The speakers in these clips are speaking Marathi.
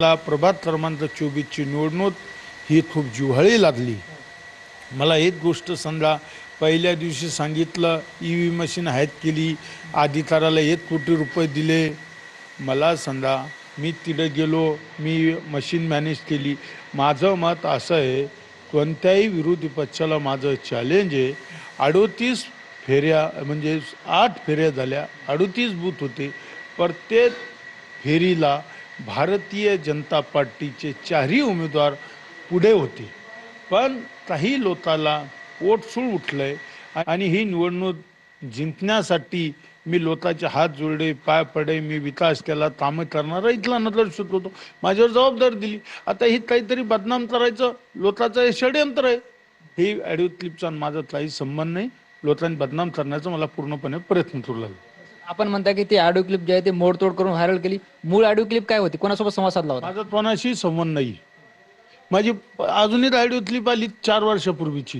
मला प्रभात क्रमांक 24ची निवडणूक ही खूप जिव्हाळी लागली. मला एक गोष्ट समजा, पहिल्या दिवशी सांगितलं EV मशीन हॅक केली, अधिकाऱ्याला 1 कोटी रुपये दिले. मला समजा मी तिथे गेलो, मी मशीन मॅनेज केली. माझं मत असं आहे, कोणत्याही विरोधी पक्षाला माझं चॅलेंज आहे. 38 फेऱ्या म्हणजे 8 फेऱ्या झाल्या, 38 बूथ होते. प्रत्येक फेरीला भारतीय जनता पार्टीचे 4ही उमेदवार पुढे होते. पण काही लोकांना पोटसूळ उठलंय आणि ही निवडणूक जिंकण्यासाठी मी लोकांचे हात जोडले, पाय पडे, मी विकास केला, कामं करणारा इथला नगरसेवक होतो. माझ्यावर जबाबदारी दिली. आता ही काहीतरी बदनाम करायचं लोकांचं हे षडयंत्र आहे. ही ऑडिओ क्लिपचा माझा काही संबंध नाही. लोकांनी बदनाम करण्याचा मला पूर्णपणे प्रयत्न करू लागला. आपण म्हणता की ती ऑडिओ क्लिप जी आहे ते मोडतोड करून व्हायरल केली. मूळ ऑडिओ क्लिप काय होती? कोणासोबत संवाद साधला होता? माझा कोणाशी संबंध नाही. माझी अजूनही ऑडिओ क्लिप आली 4 वर्षापूर्वीची,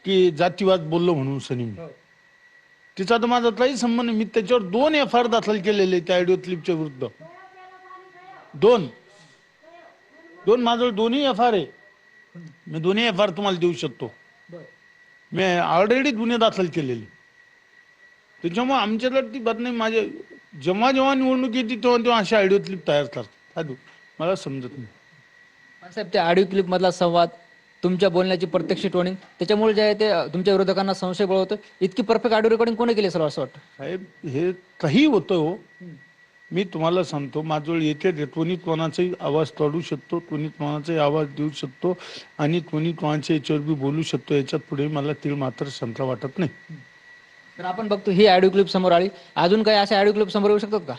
की जातीवाद बोललो म्हणून सनी मी. तिचा तर माझा काही संबंध नाही. मी त्याच्यावर 2 FIR दाखल केलेले त्या ऑडिओ क्लिपच्या विरुद्ध. 2 माझ्यावर दोन्ही FIR आहे. मी दोन्ही FIR तुम्हाला देऊ शकतो. मी ऑलरेडी गुन्हे दाखल केलेले. त्याच्यामुळे आमच्याकडे ती बदनामी माझे जेव्हा जेव्हा निवडणूक येते तेव्हा अशा ऑडिओ क्लिप तयार करतात. मला समजत नाही. साहेब, त्या ऑडिओ क्लिप मधला संवाद, तुमच्या बोलण्याची प्रत्यक्ष टोनिंग, त्याच्यामुळे जे आहे ते तुमच्या विरोधकांना संशय बळवतं. इतकी परफेक्ट ऑडिओ रेकॉर्डिंग कोणी केली असेल असं वाटतं? साहेब, हे काही होतं हो. मी तुम्हाला सांगतो, माझजवळ येते कोणी कोणाचाही आवाज काढू शकतो, कोणी कोणाचाही आवाज देऊ शकतो आणि कोणी कोणाच्या याच्यावर बी बोलू शकतो. याच्यात पुढे मला तीळ मात्र शंका वाटत नाही. तर आपण बघतो ही ऑडिओ क्लिप समोर आली, अजून काही अशा ऑडिओ क्लिप समोर येऊ शकतात का?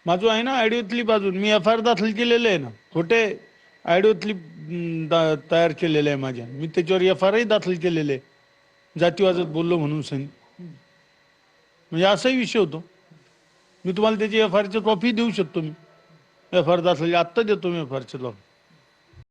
माझं आहे ना ऑडिओ क्लिप, अजून मी FIR दाखल केलेले आहे ना. खोटे ऑडिओ क्लिप तयार केलेले आहे माझ्या. मी त्याच्यावर FIR दाखल केलेले आहे, जातीवादात बोललो म्हणून सनी. म्हणजे असाही विषय होतो. मी तुम्हाला त्याची FIRची कॉपी देऊ शकतो. मी FIR दाखल आत्ता देतो. मी FIRची कॉपी.